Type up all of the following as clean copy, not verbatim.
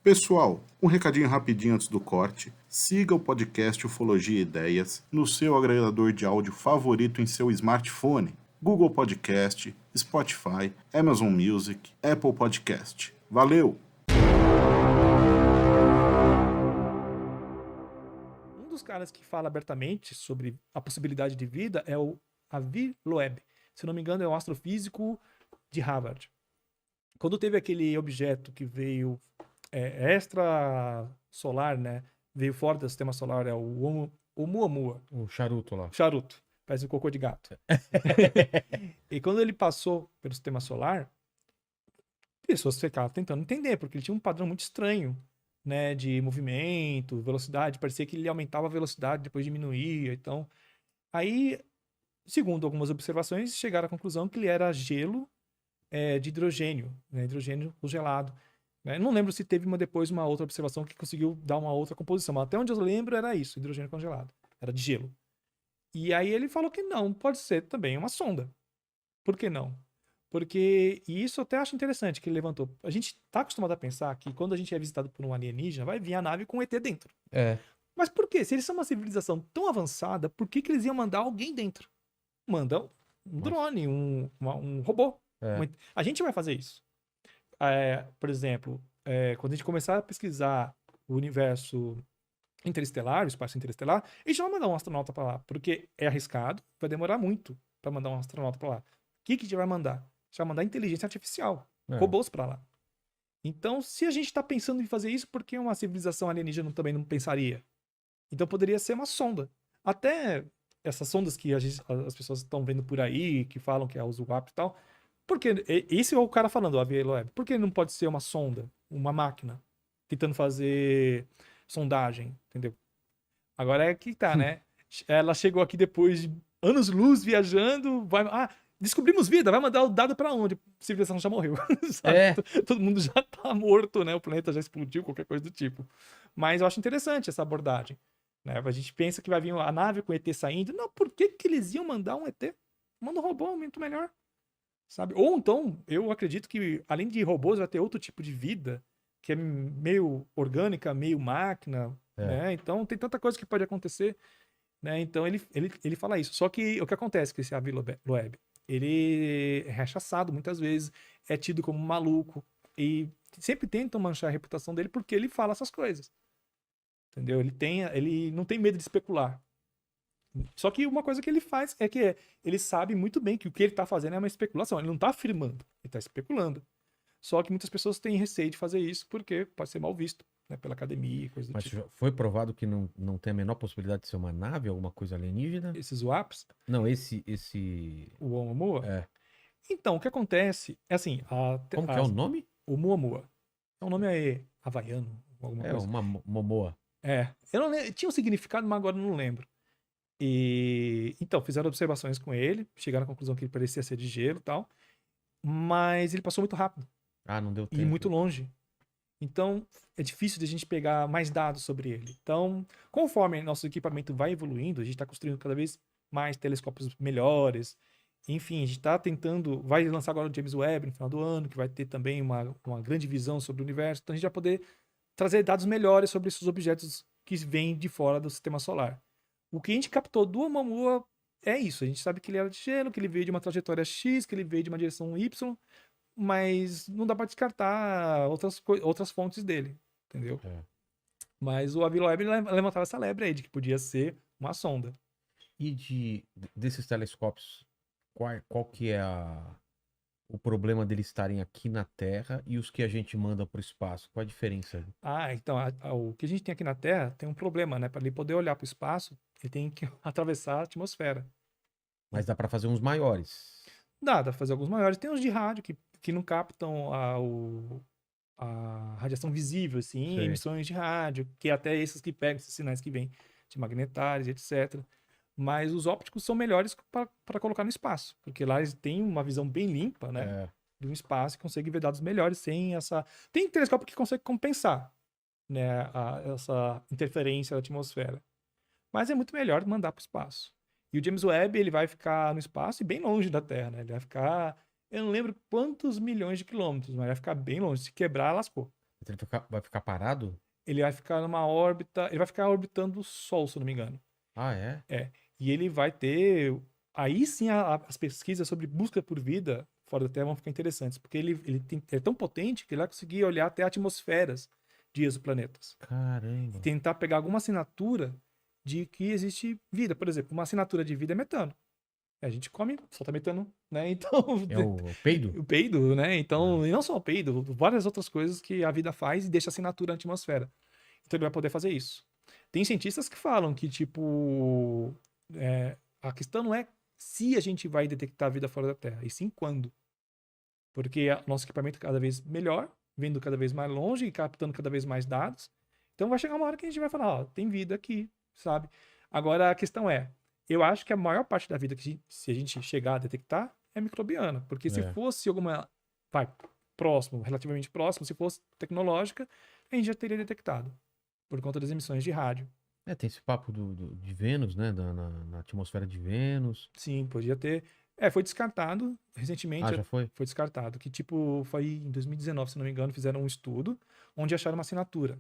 Pessoal, um recadinho rapidinho antes do corte. Siga o podcast Ufologia e Ideias no seu agregador de áudio favorito em seu smartphone. Google Podcast, Spotify, Amazon Music, Apple Podcast. Valeu! Um dos caras que fala abertamente sobre a possibilidade de vida é o Avi Loeb. Se não me engano, é um astrofísico de Harvard. Quando teve aquele objeto que veio extra-solar, né? Veio fora do sistema solar, é o Oumuamua. O charuto lá. Charuto. Parece um cocô de gato. E quando ele passou pelo sistema solar, pessoas ficavam tentando entender, porque ele tinha um padrão muito estranho, né? De movimento, velocidade. Parecia que ele aumentava a velocidade, depois diminuía. Então, aí, segundo algumas observações, chegaram à conclusão que ele era gelo de hidrogênio, né? Hidrogênio congelado. Né? Não lembro se teve depois uma outra observação que conseguiu dar uma outra composição, mas até onde eu lembro era isso, hidrogênio congelado. Era de gelo. E aí ele falou que não, pode ser também uma sonda. Por que não? Porque, e isso eu até acho interessante que ele levantou. A gente está acostumado a pensar que quando a gente é visitado por um alienígena, vai vir a nave com um ET dentro. É. Mas por quê? Se eles são uma civilização tão avançada, por que eles iam mandar alguém dentro? Mandam um drone, um robô. É. A gente vai fazer isso. Por exemplo, quando a gente começar a pesquisar o universo interestelar, o espaço interestelar, a gente não vai mandar um astronauta para lá, porque é arriscado, vai demorar muito para mandar um astronauta para lá. O que a gente vai mandar? A gente vai mandar inteligência artificial, robôs para lá. Então, se a gente está pensando em fazer isso, por que uma civilização alienígena também não pensaria? Então, poderia ser uma sonda. Até essas sondas que as pessoas estão vendo por aí, que falam que é o ZWAP e tal, porque esse é o cara falando, o Avi Loeb. Por que não pode ser uma sonda, uma máquina, tentando fazer sondagem, entendeu? Agora é que tá, né? Ela chegou aqui depois de anos-luz viajando, descobrimos vida, vai mandar o dado pra onde? A civilização já morreu, sabe? Todo mundo já tá morto, né? O planeta já explodiu, qualquer coisa do tipo. Mas eu acho interessante essa abordagem, né? A gente pensa que vai vir a nave com o ET saindo. Não, por que eles iam mandar um ET? Manda um robô, muito melhor. Sabe? Ou então, eu acredito que além de robôs vai ter outro tipo de vida que é meio orgânica, meio máquina, né? Então tem tanta coisa que pode acontecer, né? Então ele fala isso. Só que o que acontece com esse Avi Loeb? Ele é rechaçado muitas vezes, é tido como maluco e sempre tentam manchar a reputação dele porque ele fala essas coisas. Entendeu? Ele não tem medo de especular. Só que uma coisa que ele faz é que ele sabe muito bem que o que ele está fazendo é uma especulação. Ele não está afirmando, ele está especulando. Só que muitas pessoas têm receio de fazer isso porque pode ser mal visto, né, pela academia e coisa do Mas tipo. já foi provado que não tem a menor possibilidade de ser uma nave, alguma coisa alienígena? Esses WAPs, Não, esse... o Oumuamua. É. Então, o que acontece é assim... Como que é o nome? O Oumuamua. É um nome havaiano, alguma coisa. Uma momoa. Eu não lembro, tinha um significado, mas agora eu não lembro. E então, fizeram observações com ele, chegaram à conclusão que ele parecia ser de gelo e tal, mas ele passou muito rápido. Não deu tempo. E muito longe. Então, é difícil de a gente pegar mais dados sobre ele. Então, conforme nosso equipamento vai evoluindo, a gente está construindo cada vez mais telescópios melhores. Enfim, a gente está tentando... Vai lançar agora o James Webb no final do ano, que vai ter também uma grande visão sobre o universo. Então, a gente vai poder trazer dados melhores sobre esses objetos que vêm de fora do sistema solar. O que a gente captou do Oumuamua é isso. A gente sabe que ele era de gelo, que ele veio de uma trajetória X, que ele veio de uma direção Y, mas não dá para descartar outras fontes dele, entendeu? Mas o Avi Loeb levantava essa lebre aí de que podia ser uma sonda. E desses telescópios, qual que é o problema deles estarem aqui na Terra e os que a gente manda para o espaço? Qual a diferença? Então, o que a gente tem aqui na Terra tem um problema, né? Para ele poder olhar para o espaço, ele tem que atravessar a atmosfera. Mas dá para fazer uns maiores. Dá para fazer alguns maiores. Tem uns de rádio que não captam a radiação visível, assim, Sei. emissões de rádio, que até esses que pegam esses sinais que vêm de magnetários, etc. Mas os ópticos são melhores para colocar no espaço, porque lá eles têm uma visão bem limpa, né? De um espaço e conseguem ver dados melhores sem essa... Tem telescópio que consegue compensar, né, essa interferência da atmosfera. Mas é muito melhor mandar para o espaço. E o James Webb, ele vai ficar no espaço e bem longe da Terra, né? Ele vai ficar... Eu não lembro quantos milhões de quilômetros, mas vai ficar bem longe. Se quebrar, lascou. Ele vai ficar parado? Ele vai ficar numa órbita, ele vai ficar orbitando o Sol, se eu não me engano. Ah, é? É. E ele vai ter. Aí sim as pesquisas sobre busca por vida fora da Terra vão ficar interessantes, porque ele é tão potente que ele vai conseguir olhar até atmosferas de exoplanetas e Caramba. tentar pegar alguma assinatura de que existe vida. Por exemplo, uma assinatura de vida é metano. A gente come, solta metano, né? Então, É o peido? o peido, né? Então, e não só o peido, várias outras coisas que a vida faz e deixa assinatura na atmosfera. Então ele vai poder fazer isso. Tem cientistas que falam que, tipo, a questão não é se a gente vai detectar a vida fora da Terra, e sim quando. Porque o nosso equipamento é cada vez melhor, vindo cada vez mais longe e captando cada vez mais dados. Então vai chegar uma hora que a gente vai falar, ó, tem vida aqui, sabe? Agora a questão é, eu acho que a maior parte da vida que se a gente chegar a detectar é microbiana, porque se É. fosse alguma, próximo, relativamente próximo, se fosse tecnológica, a gente já teria detectado, por conta das emissões de rádio. Tem esse papo de Vênus, né? Na atmosfera de Vênus. Sim, podia ter. Foi descartado recentemente. Ah, já foi? Foi descartado. Que, tipo, foi em 2019, se não me engano, fizeram um estudo onde acharam uma assinatura,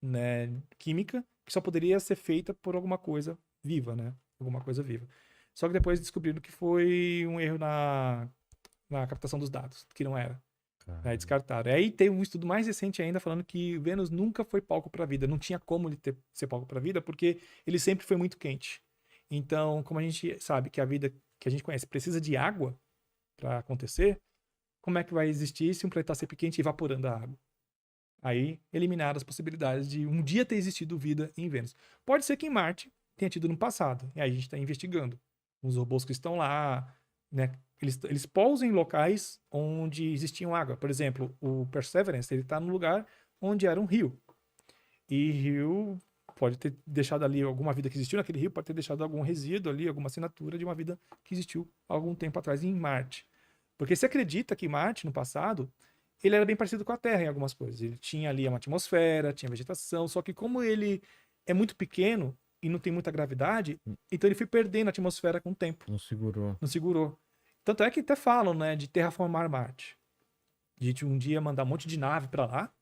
né, química que só poderia ser feita por alguma coisa viva, né? Alguma coisa viva. Só que depois descobriram que foi um erro na captação dos dados, que não era. Aí Caramba. descartaram. Aí tem um estudo mais recente ainda falando que Vênus nunca foi palco para a vida. Não tinha como ele ser palco para a vida, porque ele sempre foi muito quente. Então, como a gente sabe que a vida que a gente conhece precisa de água para acontecer, como é que vai existir se um planeta ser pequeno e evaporando a água? Aí eliminaram as possibilidades de um dia ter existido vida em Vênus. Pode ser que em Marte tenha tido no passado. E aí a gente está investigando. Os robôs que estão lá, né? Eles pousam em locais onde existiam água. Por exemplo, o Perseverance, ele está no lugar onde era um rio. E rio pode ter deixado ali alguma vida que existiu naquele rio, pode ter deixado algum resíduo ali, alguma assinatura de uma vida que existiu algum tempo atrás em Marte. Porque se acredita que Marte, no passado, ele era bem parecido com a Terra em algumas coisas. Ele tinha ali uma atmosfera, tinha vegetação, só que como ele é muito pequeno e não tem muita gravidade, então ele foi perdendo a atmosfera com o tempo. Não segurou. Não segurou. Tanto é que até falam, né, de terraformar Marte. De gente um dia mandar um monte de nave para lá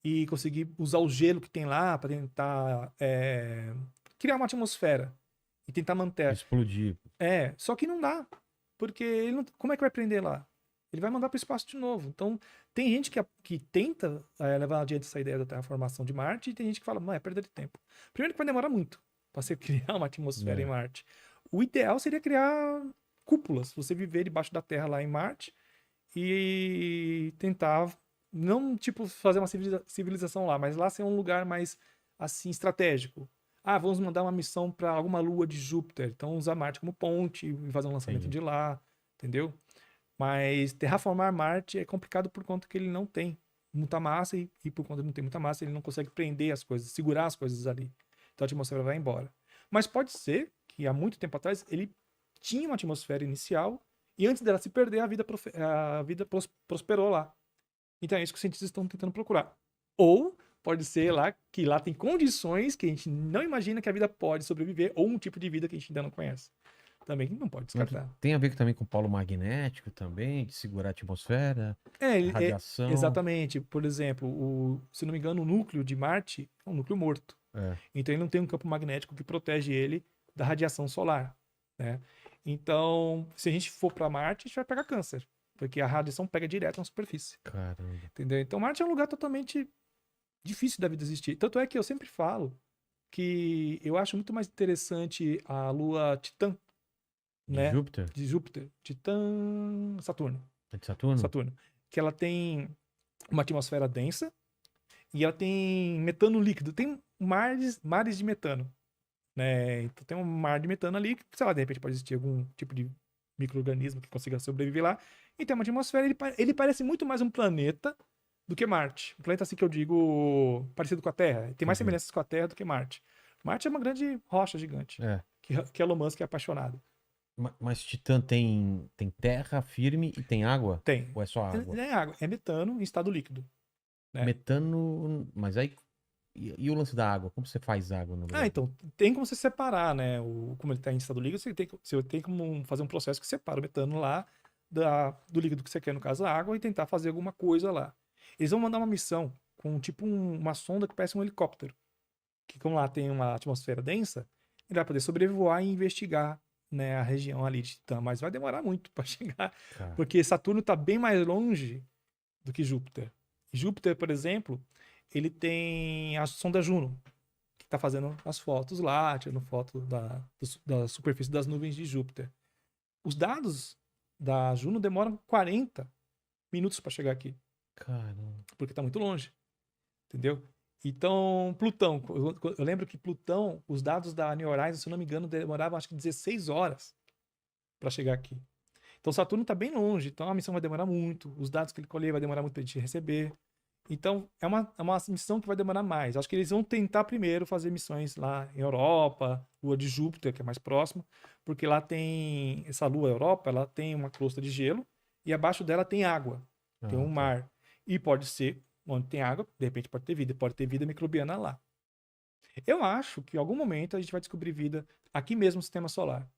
e conseguir usar o gelo que tem lá para tentar criar uma atmosfera e tentar manter. Explodir. Só que não dá, porque ele não, como é que vai prender lá? Ele vai mandar para o espaço de novo. Então, tem gente que tenta levar adiante essa ideia da terraformação de Marte e tem gente que fala, não, é perda de tempo. Primeiro que vai demorar muito para você criar uma atmosfera em Marte. O ideal seria criar cúpulas, você viver debaixo da Terra lá em Marte e tentar não, tipo, fazer uma civilização lá, mas lá ser um lugar mais, assim, estratégico. Vamos mandar uma missão para alguma lua de Júpiter, então usar Marte como ponte e fazer um lançamento de lá, entendeu? Mas terraformar Marte é complicado por conta que ele não tem muita massa e por conta de não ter muita massa, ele não consegue prender as coisas, segurar as coisas ali. Então a atmosfera vai embora. Mas pode ser que há muito tempo atrás ele tinha uma atmosfera inicial e antes dela se perder, a vida prosperou lá. Então é isso que os cientistas estão tentando procurar. Ou pode ser lá que lá tem condições que a gente não imagina que a vida pode sobreviver, ou um tipo de vida que a gente ainda não conhece. Também não pode descartar. Tem a ver também com o polo magnético também, de segurar a atmosfera, radiação. Exatamente. Por exemplo, se não me engano, o núcleo de Marte é um núcleo morto. Então ele não tem um campo magnético que protege ele da radiação solar, né? Então, se a gente for para Marte, a gente vai pegar câncer, porque a radiação pega direto na superfície. Caramba. Entendeu? Então Marte é um lugar totalmente difícil da vida existir. Tanto é que eu sempre falo que eu acho muito mais interessante a lua Titã, né? De Júpiter. Titã... Saturno. É de Saturno? Saturno. Que ela tem uma atmosfera densa e ela tem metano líquido. Tem mares de metano, né? Então tem um mar de metano ali que, sei lá, de repente pode existir algum tipo de micro-organismo que consiga sobreviver lá. E tem uma atmosfera, ele parece muito mais um planeta do que Marte. Um planeta assim que eu digo parecido com a Terra. Tem mais semelhanças com a Terra do que Marte. Marte é uma grande rocha gigante. Que Elon Musk é apaixonado. Mas Titã tem terra firme e tem água? Tem. Ou é só água? Não é água, é metano em estado líquido. Né? Metano, mas aí... E o lance da água? Como você faz água no lugar? Então, tem como você separar, né? Como ele está em estado líquido, você tem como fazer um processo que separa o metano lá do líquido que você quer, no caso a água, e tentar fazer alguma coisa lá. Eles vão mandar uma missão com tipo uma sonda que parece um helicóptero. Que como lá tem uma atmosfera densa, ele vai poder sobrevoar e investigar, né, a região ali de Titã. Mas vai demorar muito para chegar, Cara, porque Saturno está bem mais longe do que Júpiter. Júpiter, por exemplo, ele tem a sonda Juno, que está fazendo as fotos lá, tirando foto da superfície das nuvens de Júpiter. Os dados da Juno demoram 40 minutos para chegar aqui, caramba. porque está muito longe, entendeu? Então, Plutão, eu lembro que Plutão, os dados da New Horizons, se eu não me engano, demoravam acho que 16 horas para chegar aqui. Então, Saturno está bem longe, então a missão vai demorar muito, os dados que ele colher vai demorar muito para a gente receber. Então, é uma missão que vai demorar mais. Acho que eles vão tentar primeiro fazer missões lá em Europa, Lua de Júpiter, que é mais próximo, porque lá tem essa Lua Europa, ela tem uma crosta de gelo e abaixo dela tem água, tem um Tá. mar. E pode ser, onde tem água, de repente pode ter vida microbiana lá. Eu acho que em algum momento a gente vai descobrir vida aqui mesmo no sistema solar.